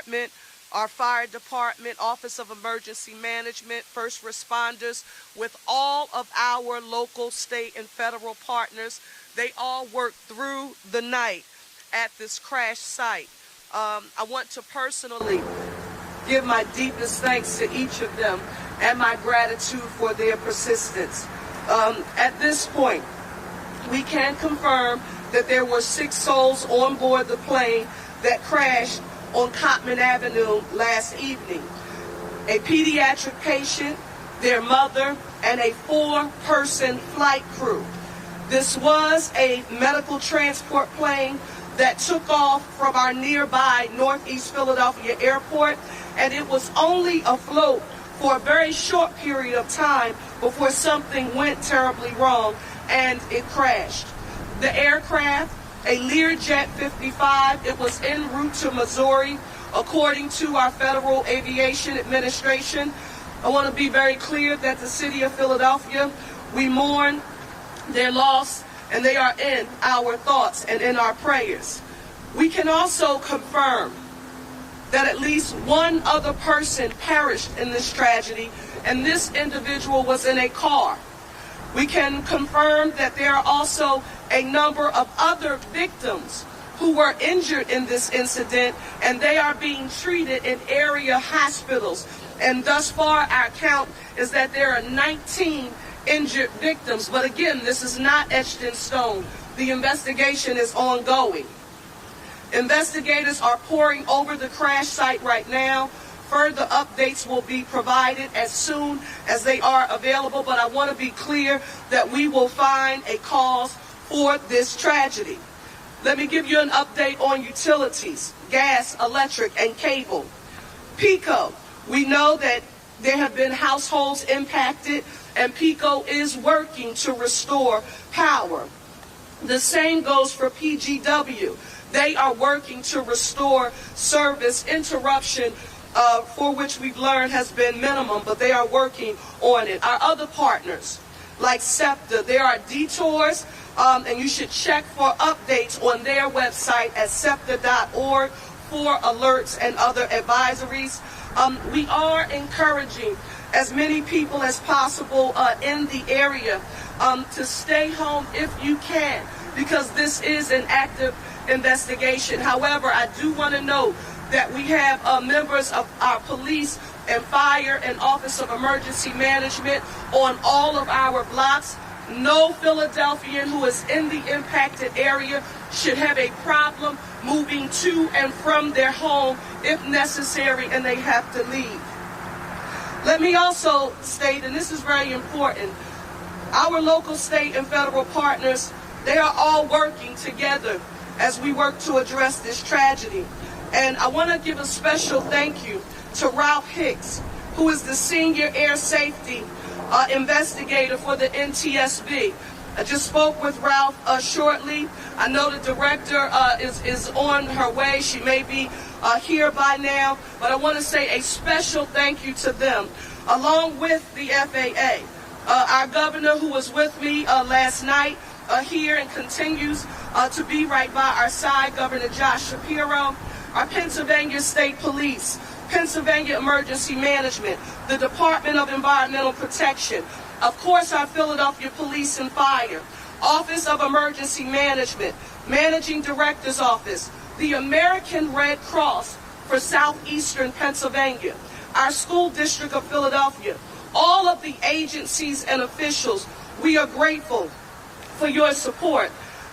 Department, our Fire Department, Office of Emergency Management, first responders, with all of our local, state, and federal partners. They all worked through the night at this crash site. I want to personally give my deepest thanks to each of them and my gratitude for their persistence. At this point, we can confirm that there were 6 souls on board the plane that crashed on Cottman Avenue last evening. A pediatric patient, their mother, and a 4-person flight crew. This was a medical transport plane that took off from our nearby Northeast Philadelphia airport, and it was only afloat for a very short period of time before something went terribly wrong and it crashed. The aircraft, a Learjet 55, it was en route to Missouri, according to our Federal Aviation Administration. I want to be very clear that the city of Philadelphia, we mourn their loss, and they are in our thoughts and in our prayers. We can also confirm that at least one other person perished in this tragedy, and this individual was in a car. We can confirm that there are also a number of other victims who were injured in this incident, and they are being treated in area hospitals. And thus far, our count is that there are 19 injured victims. But again, this is not etched in stone. The investigation is ongoing. Investigators are poring over the crash site right now. Further updates will be provided as soon as they are available, but I want to be clear that we will find a cause for this tragedy. Let me give you an update on utilities, gas, electric, and cable. PECO, we know that there have been households impacted, and PECO is working to restore power. The same goes for PGW. They are working to restore service. Interruption, for which we've learned has been minimum, but they are working on it. Our other partners, like SEPTA, there are detours, and you should check for updates on their website at septa.org for alerts and other advisories. We are encouraging as many people as possible in the area to stay home if you can, because this is an active investigation. However, I do want to note that we have members of our police and fire and Office of Emergency Management on all of our blocks. No Philadelphian who is in the impacted area should have a problem moving to and from their home if necessary and they have to leave. Let me also state, and this is very important, our local, state, and federal partners, they are all working together as we work to address this tragedy. And I want to give a special thank you to Ralph Hicks, who is the senior air safety investigator for the NTSB. I just spoke with Ralph shortly. I know the director is on her way. She may be here by now, but I want to say a special thank you to them, along with the FAA. Our governor, who was with me last night here and continues to be right by our side, Governor Josh Shapiro, our Pennsylvania State Police, Pennsylvania Emergency Management, the Department of Environmental Protection, of course our Philadelphia Police and Fire, Office of Emergency Management, Managing Director's Office, the American Red Cross for Southeastern Pennsylvania, our School District of Philadelphia, all of the agencies and officials, we are grateful for your support.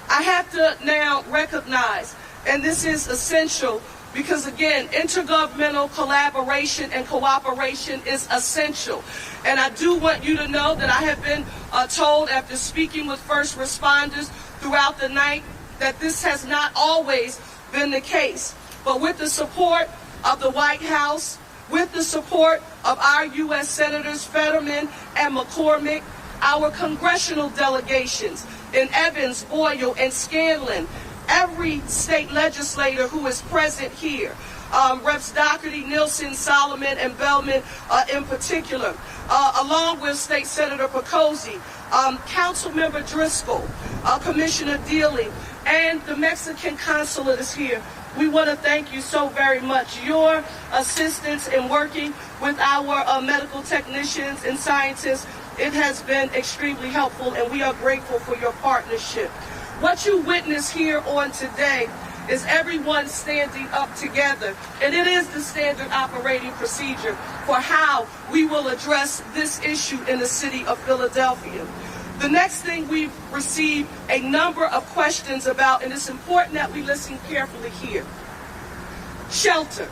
I have to now recognize, and this is essential, because again, intergovernmental collaboration and cooperation is essential. And I do want you to know that I have been told after speaking with first responders throughout the night that this has not always been the case. But with the support of the White House, with the support of our U.S. Senators Fetterman and McCormick, our congressional delegations in Evans, Boyle, and Scanlon, every state legislator who is present here, Reps. Doherty, Nielsen, Solomon, and Bellman in particular, along with State Senator Picozzi, Councilmember Driscoll, Commissioner Dealey, and the Mexican consulate is here. we want to thank you so very much. Your assistance in working with our medical technicians and scientists, it has been extremely helpful, and we are grateful for your partnership. What you witness here on today is everyone standing up together, and it is the standard operating procedure for how we will address this issue in the city of Philadelphia. The next thing we've received a number of questions about, and it's important that we listen carefully here. Shelter.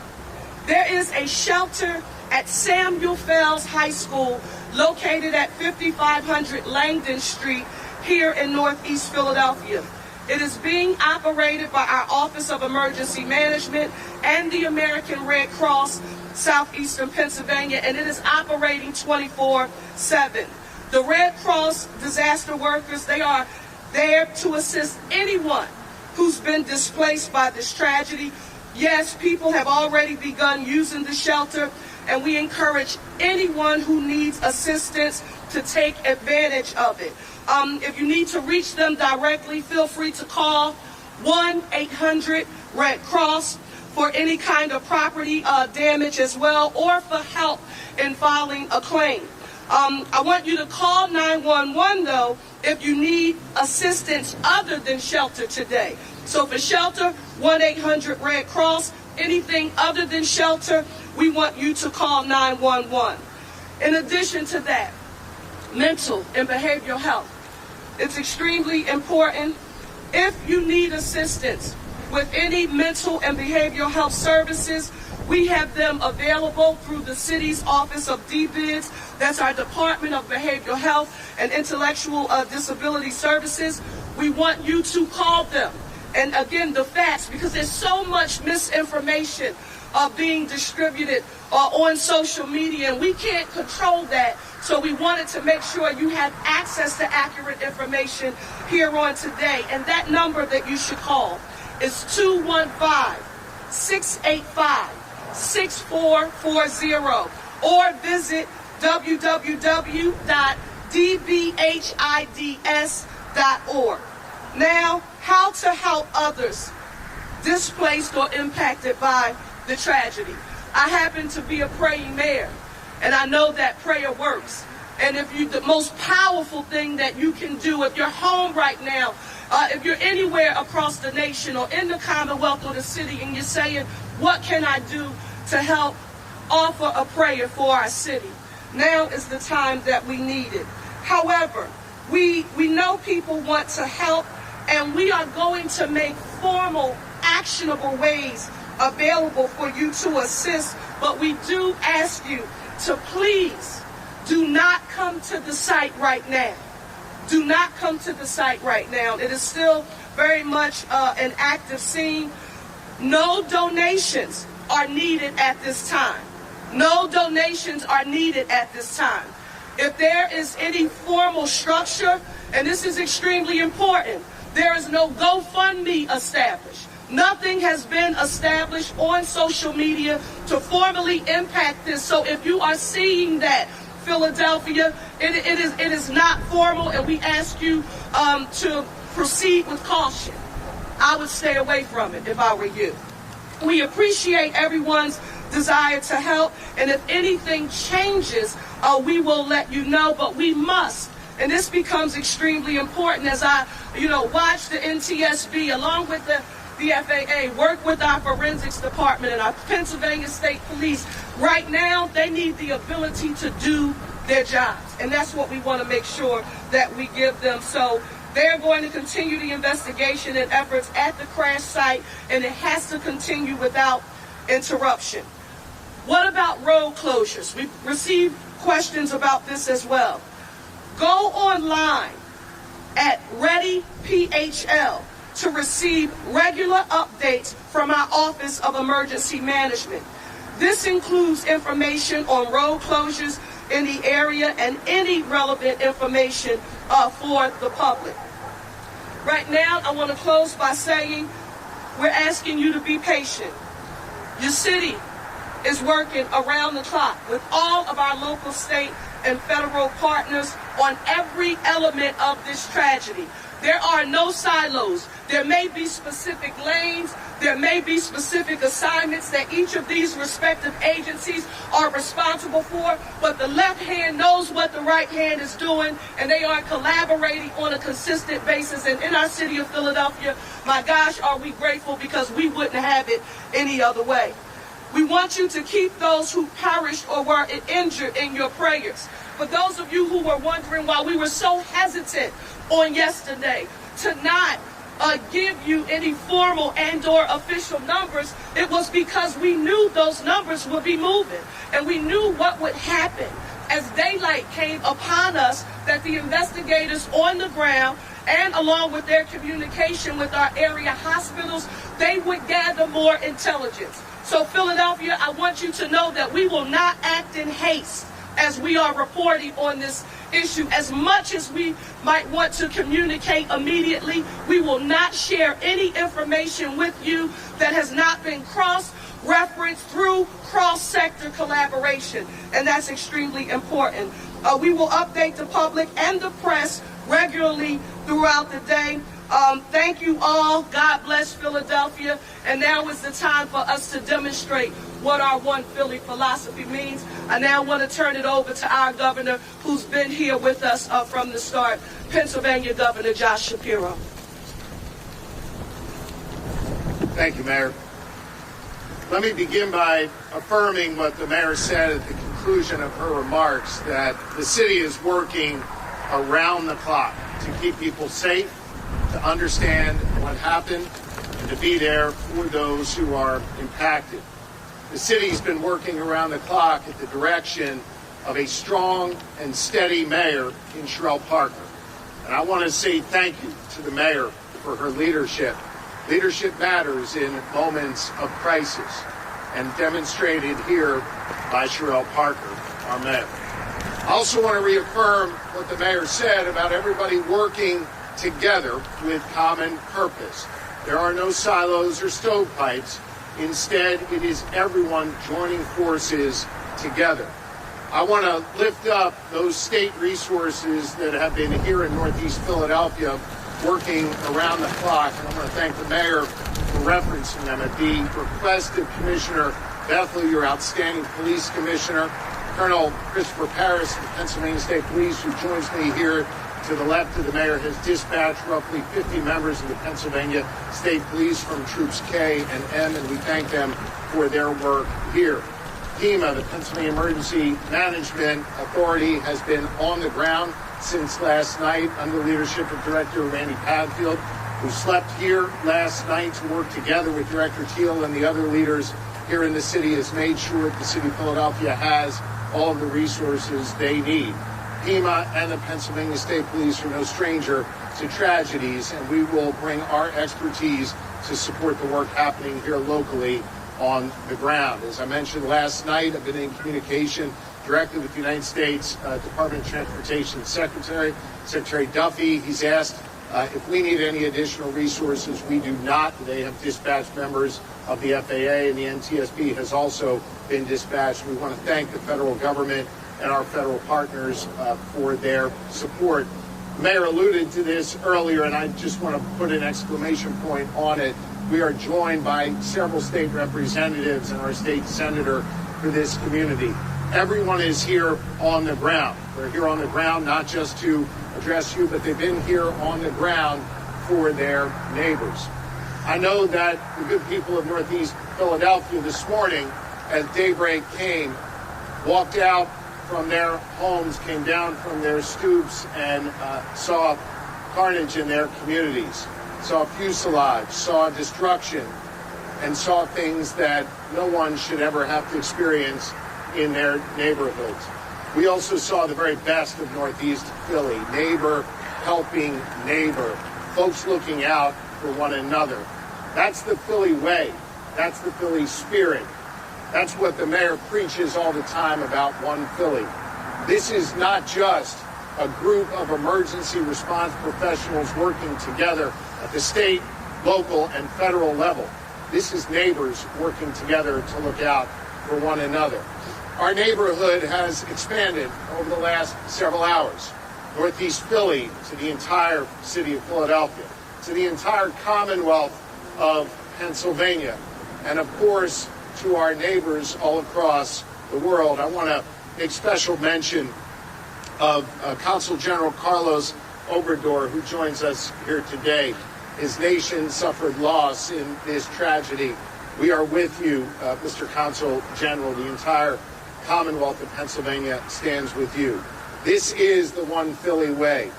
There is a shelter at Samuel Fells High School located at 5500 Langdon Street here in Northeast Philadelphia. It is being operated by our Office of Emergency Management and the American Red Cross, Southeastern Pennsylvania, and it is operating 24/7. The Red Cross disaster workers, they are there to assist anyone who's been displaced by this tragedy. Yes, people have already begun using the shelter, and we encourage anyone who needs assistance to take advantage of it. If you need to reach them directly, feel free to call 1-800-RED-CROSS for any kind of property damage as well, or for help in filing a claim. I want you to call 911 though if you need assistance other than shelter today. So for shelter, 1-800-RED-CROSS. Anything other than shelter, we want you to call 911. In addition to that, mental and behavioral health. It's extremely important. If you need assistance with any mental and behavioral health services, we have them available through the city's Office of DBIDS. That's our Department of Behavioral Health and Intellectual Disability Services. We want you to call them. And again, the facts, because there's so much misinformation being distributed on social media, and we can't control that. So we wanted to make sure you have access to accurate information here on today. And that number that you should call is 215-685-6440, or visit www.dbhids.org. Now, how to help others displaced or impacted by the tragedy. I happen to be a praying mayor, and I know that prayer works. And the most powerful thing that you can do, if you're home right now, if you're anywhere across the nation or in the Commonwealth or the city, and you're saying, what can I do to help offer a prayer for our city? Now is the time that we need it. However, we know people want to help, and we are going to make formal, actionable ways available for you to assist, but we do ask you to please do not come to the site right now. Do not come to the site right now. It is still very much an active scene. No donations are needed at this time. No donations are needed at this time. If there is any formal structure, and this is extremely important, there is no GoFundMe established. Nothing has been established on social media to formally impact this. So if you are seeing that, Philadelphia, it is not formal, and we ask you to proceed with caution. I would stay away from it if I were you. We appreciate everyone's desire to help, and if anything changes, we will let you know, but we must. And this becomes extremely important as I, watch the NTSB along with the FAA work with our forensics department and our Pennsylvania State Police. Right now, they need the ability to do their jobs, and that's what we want to make sure that we give them. So they're going to continue the investigation and efforts at the crash site, and it has to continue without interruption. What about road closures? We've received questions about this as well. Go online at ReadyPHL to receive regular updates from our Office of Emergency Management. This includes information on road closures in the area and any relevant information for the public. Right now, I want to close by saying we're asking you to be patient. Your city is working around the clock with all of our local, state, and federal partners on every element of this tragedy. There are no silos. There may be specific lanes, There may be specific assignments that each of these respective agencies are responsible for, but the left hand knows what the right hand is doing, and they are collaborating on a consistent basis. And in our city of Philadelphia, my gosh, are we grateful, because we wouldn't have it any other way. We want you to keep those who perished or were injured in your prayers. For those of you who were wondering why we were so hesitant on yesterday to not give you any formal and/or official numbers, it was because we knew those numbers would be moving, and we knew what would happen as daylight came upon us, that the investigators on the ground, and along with their communication with our area hospitals, they would gather more intelligence. So Philadelphia, I want you to know that we will not act in haste as we are reporting on this issue. As much as we might want to communicate immediately, we will not share any information with you that has not been cross-referenced through cross-sector collaboration, and that's extremely important. We will update the public and the press regularly throughout the day. Thank you all. God bless Philadelphia. And now is the time for us to demonstrate what our One Philly philosophy means. I now want to turn it over to our governor, who's been here with us from the start, Pennsylvania Governor Josh Shapiro. Thank you, Mayor. Let me begin by affirming what the mayor said at the conclusion of her remarks, that the city is working around the clock to keep people safe, to understand what happened, and to be there for those who are impacted. The city's been working around the clock at the direction of a strong and steady mayor in Sherelle Parker. And I want to say thank you to the mayor for her leadership. Leadership matters in moments of crisis, and demonstrated here by Sherelle Parker, our mayor. I also want to reaffirm what the mayor said about everybody working together with common purpose. There are no silos or stovepipes. Instead, it is everyone joining forces together. I want to lift up those state resources that have been here in Northeast Philadelphia working around the clock, and I want to thank the mayor for referencing them. At the request of Commissioner Bethel, your outstanding police commissioner, Colonel Christopher Parris of the Pennsylvania State Police, who joins me here to the left of the mayor, has dispatched roughly 50 members of the Pennsylvania State Police from Troops K and M, and we thank them for their work here. FEMA, the Pennsylvania Emergency Management Authority, has been on the ground since last night under the leadership of Director Randy Padfield, who slept here last night to work together with Director Teal and the other leaders here in the city, has made sure that the city of Philadelphia has all of the resources they need. FEMA and the Pennsylvania State Police are no stranger to tragedies, and we will bring our expertise to support the work happening here locally on the ground. As I mentioned last night, I've been in communication directly with the United States Department of Transportation Secretary Duffy. He's asked if we need any additional resources. We do not. They have dispatched members of the FAA, and the NTSB has also been dispatched. We want to thank the federal government and our federal partners for their support. The mayor alluded to this earlier, and I just want to put an exclamation point on it. We are joined by several state representatives and our state senator for this community. Everyone is here on the ground. They're here on the ground not just to address you, but they've been here on the ground for their neighbors. I know that the good people of Northeast Philadelphia this morning, as daybreak came, walked out from their homes, came down from their stoops, and saw carnage in their communities, saw fuselage, saw destruction, and saw things that no one should ever have to experience in their neighborhoods. We also saw the very best of Northeast Philly, neighbor helping neighbor, folks looking out for one another. That's the Philly way. That's the Philly spirit. That's what the mayor preaches all the time about One Philly. This is not just a group of emergency response professionals working together at the state, local, and federal level. This is neighbors working together to look out for one another. Our neighborhood has expanded over the last several hours. Northeast Philly to the entire city of Philadelphia, to the entire Commonwealth of Pennsylvania, and of course to our neighbors all across the world. I want to make special mention of Consul General Carlos Obrador, who joins us here today. His nation suffered loss in this tragedy. We are with you, Mr. Consul General. The entire Commonwealth of Pennsylvania stands with you. This is the One Philly way,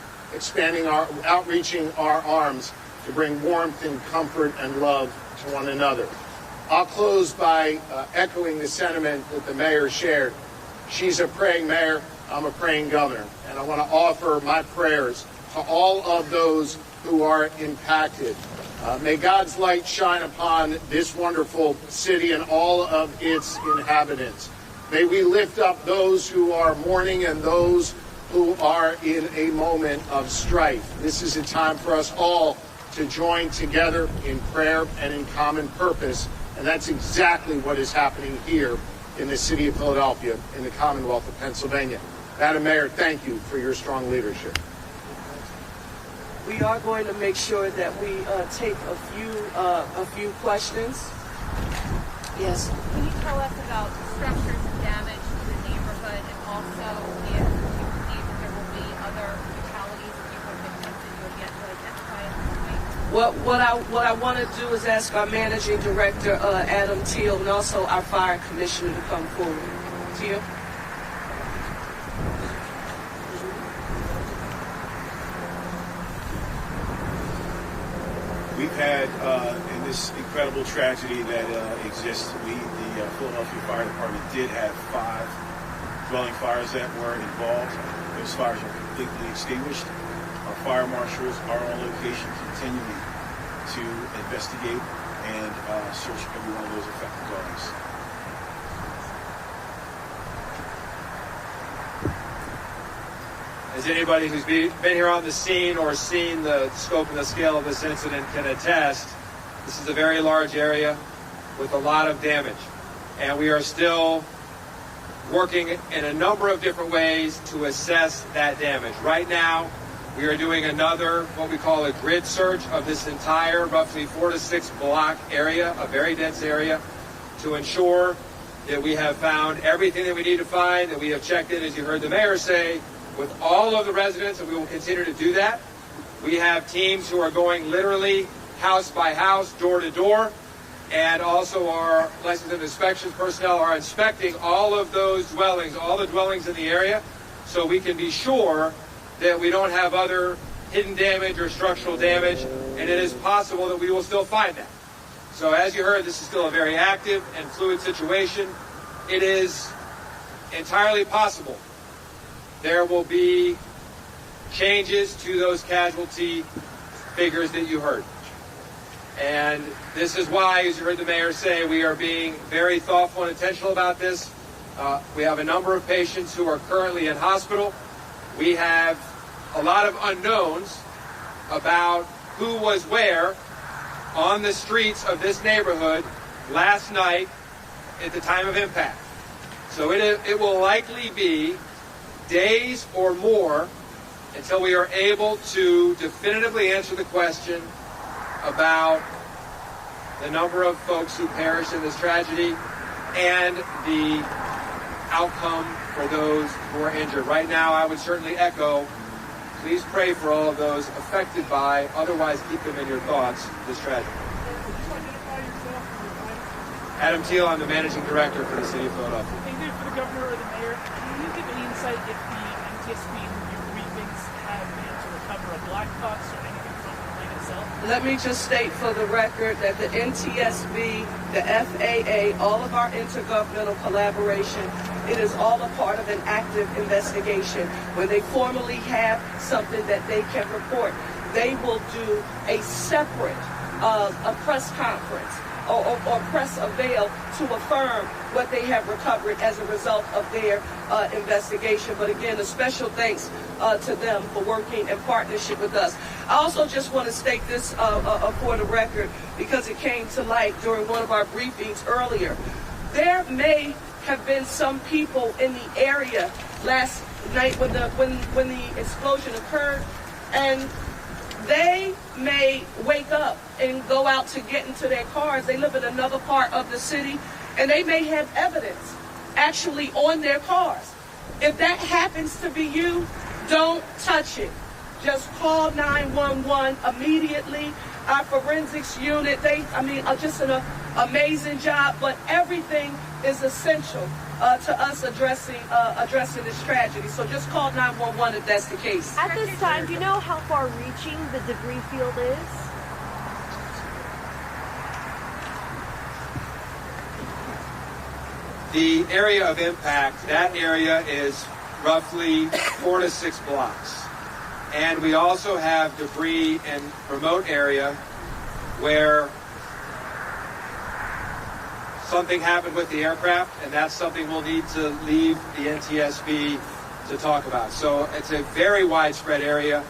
outreaching our arms to bring warmth and comfort and love to one another. I'll close by echoing the sentiment that the mayor shared. She's a praying mayor, I'm a praying governor, and I want to offer my prayers to all of those who are impacted. May God's light shine upon this wonderful city and all of its inhabitants. May we lift up those who are mourning and those who are in a moment of strife. This is a time for us all to join together in prayer and in common purpose, and that's exactly what is happening here in the city of Philadelphia, in the Commonwealth of Pennsylvania. Madam Mayor, thank you for your strong leadership. We are going to make sure that we take a few questions. Yes. Can you tell us about structures and damage to the neighborhood, and also if you believe that there will be other fatalities or neighborhood victims that you'll get to identify at this point? What I want to do is ask our managing director, Adam Teal, and also our fire commissioner to come forward. Teal? We've had, in this incredible tragedy that exists, the Philadelphia Fire Department did have 5 dwelling fires that were involved. Those fires are completely extinguished. Our fire marshals are on location continuing to investigate and search every one of those affected dwellings. As anybody who's been here on the scene or seen the scope and the scale of this incident can attest, this is a very large area with a lot of damage. And we are still working in a number of different ways to assess that damage. Right now, we are doing another, what we call a grid search of this entire roughly 4 to 6 block area, a very dense area, to ensure that we have found everything that we need to find, that we have checked in, as you heard the mayor say, with all of the residents, and we will continue to do that. We have teams who are going literally house by house, door to door, and also our license and inspection personnel are inspecting all of those dwellings, all the dwellings in the area, so we can be sure that we don't have other hidden damage or structural damage, and it is possible that we will still find that. So as you heard, this is still a very active and fluid situation. It is entirely possible there will be changes to those casualty figures that you heard. And this is why, as you heard the mayor say, we are being very thoughtful and intentional about this. We have a number of patients who are currently in hospital. We have a lot of unknowns about who was where on the streets of this neighborhood last night at the time of impact. So it will likely be days or more until we are able to definitively answer the question about the number of folks who perished in this tragedy and the outcome for those who are injured. Right now, I would certainly echo, please pray for all of those affected by, otherwise keep them in your thoughts, this tragedy. Adam Teal, I'm the managing director for the city of Philadelphia. Either for the governor or the mayor, can you give any insight if the NTSB briefings have been able to recover a black box or anything from the plane itself? Let me just state for the record that the NTSB, the FAA, all of our intergovernmental collaboration, it is all a part of an active investigation. When they formally have something that they can report, they will do a separate a press conference or press avail to affirm what they have recovered as a result of their investigation. But again, a special thanks to them for working in partnership with us. I also just want to state this for the record, because it came to light during one of our briefings earlier. There may have been some people in the area last night when the explosion occurred, and they may wake up and go out to get into their cars. They live in another part of the city, and they may have evidence actually on their cars. If that happens to be you, don't touch it. Just call 911 immediately. Our forensics unit, just an amazing job, but everything is essential to us addressing this tragedy. So just call 911 if that's the case. At this time, do you know how far-reaching the debris field is? The area of impact, that area is roughly 4 to 6 blocks. And we also have debris in remote area where something happened with the aircraft, and that's something we'll need to leave the NTSB to talk about. So it's a very widespread area,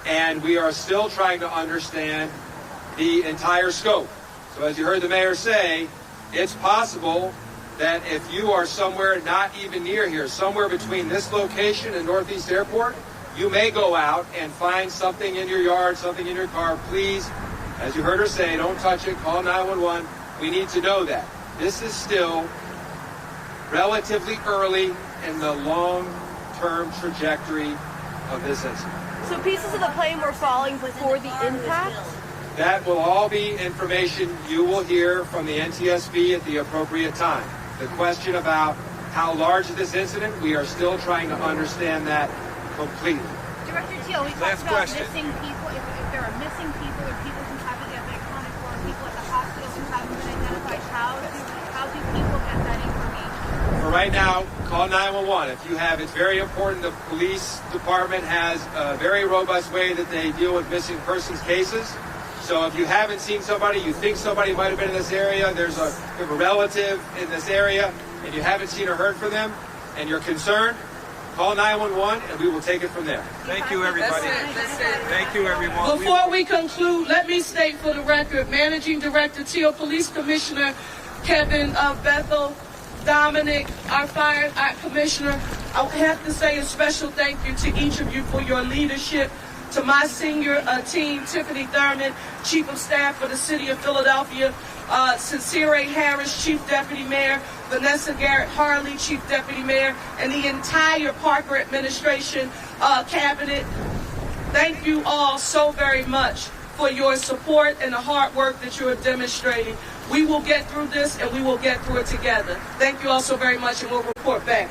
and we are still trying to understand the entire scope. So as you heard the mayor say, it's possible that if you are somewhere not even near here, somewhere between this location and Northeast Airport, you may go out and find something in your yard, something in your car. Please, as you heard her say, don't touch it, call 911. We need to know that. This is still relatively early in the long-term trajectory of this incident. So pieces of the plane were falling before the impact? That will all be information you will hear from the NTSB at the appropriate time. The question about how large is this incident, we are still trying to understand that completely. Director Teal, we talked about missing people. If there are missing people or people who haven't yet been accounted for, people at the hospital who haven't been identified, how do people get that information? For right now, call 911. It's very important. The police department has a very robust way that they deal with missing persons cases. So if you haven't seen somebody, you think somebody might have been in this area, you have a relative in this area, and you haven't seen or heard from them, and you're concerned, call 911, and we will take it from there. Thank you, everybody. That's it. Thank you, everyone. Before we conclude, let me state for the record, Managing Director Teal, Police Commissioner Kevin Bethel, Dominic, our Fire Commissioner, I have to say a special thank you to each of you for your leadership. To my senior team, Tiffany Thurman, Chief of Staff for the City of Philadelphia, Sincere Harris, Chief Deputy Mayor, Vanessa Garrett Harley, Chief Deputy Mayor, and the entire Parker administration, cabinet. Thank you all so very much for your support and the hard work that you are demonstrating. We will get through this, and we will get through it together. Thank you all so very much, and we'll report back.